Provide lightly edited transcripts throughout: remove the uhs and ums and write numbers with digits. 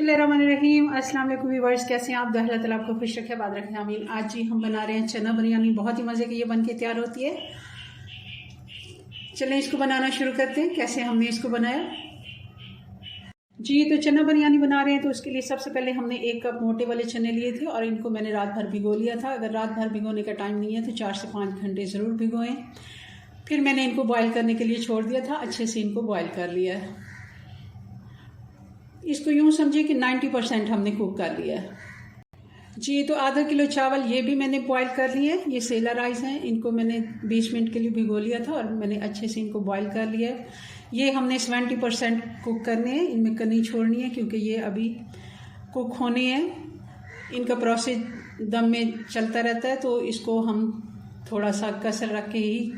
बिस्मिल्लाहिर्रहमानिर्रहीम। अस्सलाम वालेकुम व्यूअर्स, कैसे हैं आप? अल्लाह ताला आपको खुश रखे, आबाद रखे, आमीन। आज जी हम बना रहे हैं चना बिरयानी। बहुत ही मज़े की ये बन के तैयार होती है। चलें इसको बनाना शुरू करते हैं। कैसे हमने इसको बनाया जी, तो चना बिरयानी बना रहे हैं तो उसके लिए सबसे पहले हमने 1 कप मोटे वाले चने लिए थे और इनको मैंने रात भर भिगो लिया था। अगर रात भर भिगोने का टाइम नहीं है तो 4 से 5 घंटे ज़रूर भिगोएं। फिर मैंने इनको बॉयल करने के लिए छोड़ दिया था। अच्छे से इनको बॉयल कर लिया है। इसको यूँ समझिए कि 90% हमने कुक कर लिया है जी। तो आधा किलो चावल ये भी मैंने बॉयल कर लिए। ये सेला राइस हैं, इनको मैंने 20 मिनट के लिए भिगो लिया था और मैंने अच्छे से इनको बॉयल कर लिया है। ये हमने 70% कुक करने हैं, इनमें कनी छोड़नी है क्योंकि ये अभी कुक होने हैं। इनका प्रोसेस दम में चलता रहता है, तो इसको हम थोड़ा सा कसर रख के ही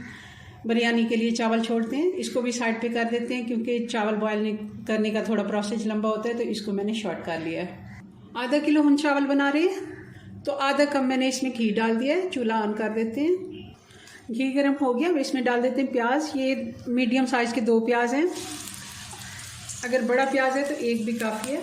बिरयानी के लिए चावल छोड़ते हैं। इसको भी साइड पे कर देते हैं क्योंकि चावल बॉयल करने का थोड़ा प्रोसेस लंबा होता है, तो इसको मैंने शॉर्ट कर लिया है। आधा किलो हम चावल बना रहे हैं तो आधा कप मैंने इसमें घी डाल दिया है। चूल्हा ऑन कर देते हैं। घी गर्म हो गया, अब इसमें डाल देते हैं प्याज। ये मीडियम साइज़ के 2 प्याज हैं। अगर बड़ा प्याज है तो 1 भी काफ़ी है।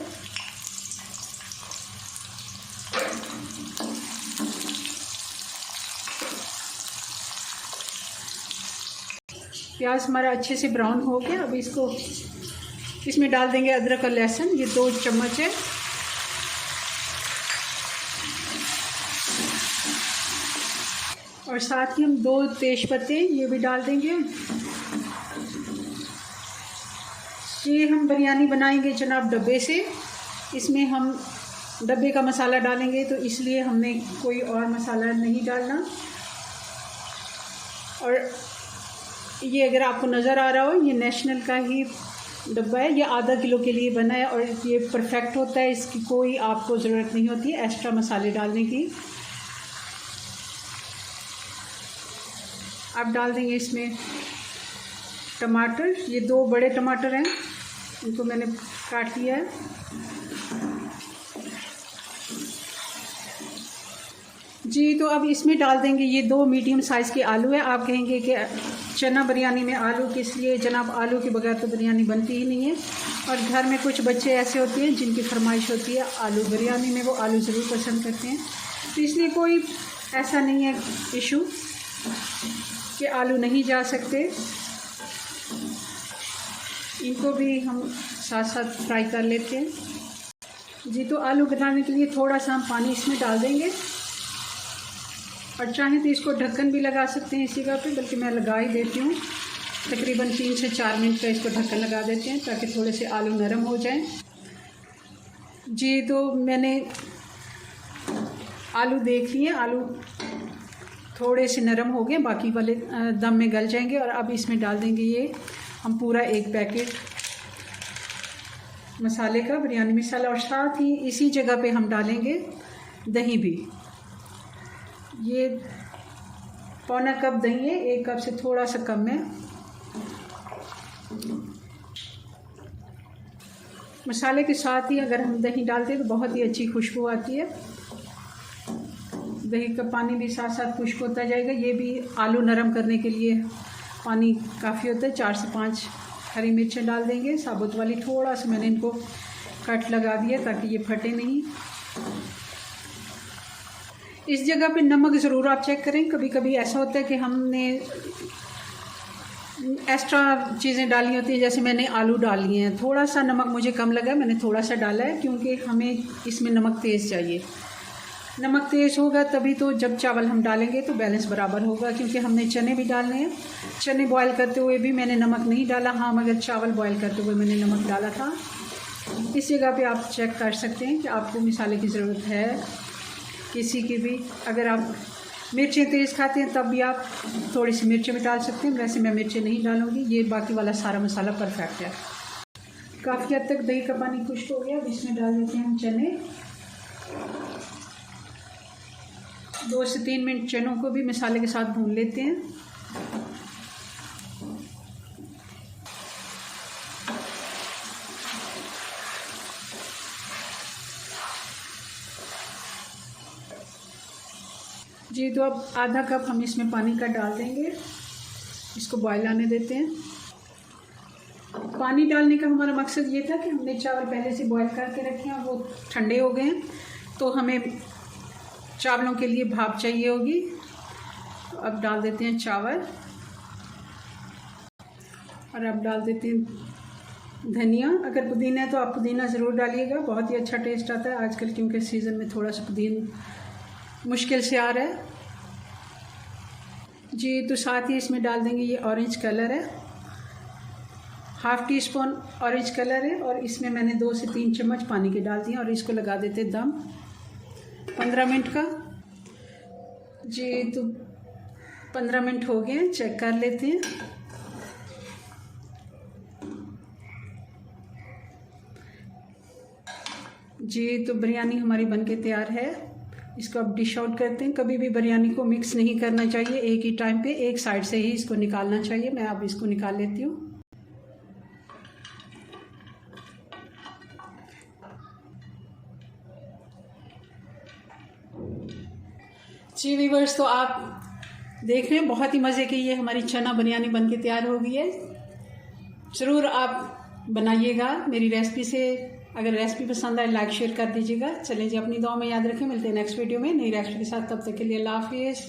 प्याज हमारा अच्छे से ब्राउन हो गया। अब इसमें डाल देंगे अदरक और लहसुन। ये 2 चम्मच है। और साथ ही हम 2 तेज पत्ते ये भी डाल देंगे। ये हम बिरयानी बनाएंगे जनाब डब्बे से। इसमें हम डब्बे का मसाला डालेंगे, तो इसलिए हमने कोई और मसाला नहीं डालना। और ये अगर आपको नज़र आ रहा हो, ये नेशनल का ही डब्बा है। ये आधा किलो के लिए बना है और ये परफेक्ट होता है। इसकी कोई आपको ज़रूरत नहीं होती है एक्स्ट्रा मसाले डालने की। आप डाल देंगे इसमें टमाटर। ये 2 बड़े टमाटर हैं, इनको मैंने काट लिया है। जी, तो अब इसमें डाल देंगे ये 2 मीडियम साइज़ के आलू है। आप कहेंगे कि चना बिरयानी में आलू किस लिए? जनाब, आलू के बगैर तो बिरयानी बनती ही नहीं है। और घर में कुछ बच्चे ऐसे होते हैं जिनकी फरमाइश होती है आलू बिरयानी में, वो आलू ज़रूर पसंद करते हैं। तो इसलिए कोई ऐसा नहीं है इशू कि आलू नहीं जा सकते। इनको भी हम साथ साथ फ्राई कर लेते हैं जी। तो आलू बनाने के लिए थोड़ा सा हम पानी इसमें डाल देंगे और चाहें तो इसको ढक्कन भी लगा सकते हैं इसी जगह पे, बल्कि मैं लगा ही देती हूँ। तकरीबन 3 से 4 मिनट का इसको ढक्कन लगा देते हैं ताकि थोड़े से आलू नरम हो जाएं जी। तो मैंने आलू देख लिए, आलू थोड़े से नरम हो गए, बाकी वाले दम में गल जाएंगे। और अब इसमें डाल देंगे ये हम पूरा 1 पैकेट मसाले का, बिरयानी मसाला। और साथ ही इसी जगह पे हम डालेंगे दही भी। ये पौना कप दही है, 1 कप से थोड़ा सा कम है। मसाले के साथ ही अगर हम दही डालते हैं तो बहुत ही अच्छी खुशबू आती है। दही का पानी भी साथ साथ खुश्क होता जाएगा। ये भी आलू नरम करने के लिए पानी काफ़ी होता है। 4 से 5 हरी मिर्चें डाल देंगे साबुत वाली। थोड़ा सा मैंने इनको कट लगा दिया ताकि ये फटे नहीं। इस जगह पे नमक ज़रूर आप चेक करें। कभी कभी ऐसा होता है कि हमने एक्स्ट्रा चीज़ें डाली होती है, जैसे मैंने आलू डाली हैं। थोड़ा सा नमक मुझे कम लगा, मैंने थोड़ा सा डाला है क्योंकि हमें इसमें नमक तेज़ चाहिए। नमक तेज़ होगा तभी तो जब चावल हम डालेंगे तो बैलेंस बराबर होगा, क्योंकि हमने चने भी डालने हैं। चने बॉयल करते हुए भी मैंने नमक नहीं डाला। हाँ, मगर चावल बॉयल करते हुए मैंने नमक डाला था। इस जगह पे आप चेक कर सकते हैं कि आपको मसाले की ज़रूरत है किसी की भी। अगर आप मिर्चें तेज़ खाते हैं तब भी आप थोड़ी सी मिर्चें भी डाल सकते हैं। वैसे मैं मिर्चें नहीं डालूँगी। ये बाकी वाला सारा मसाला परफेक्ट है। काफ़ी हद तक दही का पानी खुश्क हो गया। अब इसमें डाल देते हैं हम चने। 2 से 3 मिनट चनों को भी मसाले के साथ भून लेते हैं। जी, तो अब आधा कप हम इसमें पानी का डाल देंगे। इसको बॉयल आने देते हैं। पानी डालने का हमारा मकसद ये था कि हमने चावल पहले से बॉईल करके रखे हैं, वो ठंडे हो गए हैं, तो हमें चावलों के लिए भाप चाहिए होगी। तो अब डाल देते हैं चावल और अब डाल देते हैं धनिया। अगर पुदीना है तो आप पुदीना ज़रूर डालिएगा, बहुत ही अच्छा टेस्ट आता है आजकल, क्योंकि सीज़न में थोड़ा सा पुदीना मुश्किल से आ रहा है जी। तो साथ ही इसमें डाल देंगे, ये ऑरेंज कलर है, half tea spoon orange colour है, और इसमें मैंने 2 से 3 चम्मच पानी के डाल दिए और इसको लगा देते दम 15 मिनट का जी। तो 15 मिनट हो गए, चेक कर लेते हैं। जी तो बिरयानी हमारी बनके तैयार है। इसको अब डिश आउट करते हैं। कभी भी बिरयानी को मिक्स नहीं करना चाहिए, एक ही टाइम पे एक साइड से ही इसको निकालना चाहिए। मैं अब इसको निकाल लेती हूँ। जी व्यूअर्स, तो आप देख रहे हैं बहुत ही मज़े की ये हमारी चना बिरयानी बनके तैयार हो गई है। ज़रूर आप बनाइएगा मेरी रेसिपी से। अगर रेसिपी पसंद आए लाइक शेयर कर दीजिएगा। चलें जी, अपनी दुआ में याद रखें। मिलते हैं नेक्स्ट वीडियो में नई रेसिपी के साथ। तब तक के लिए अल्लाह हाफिज़।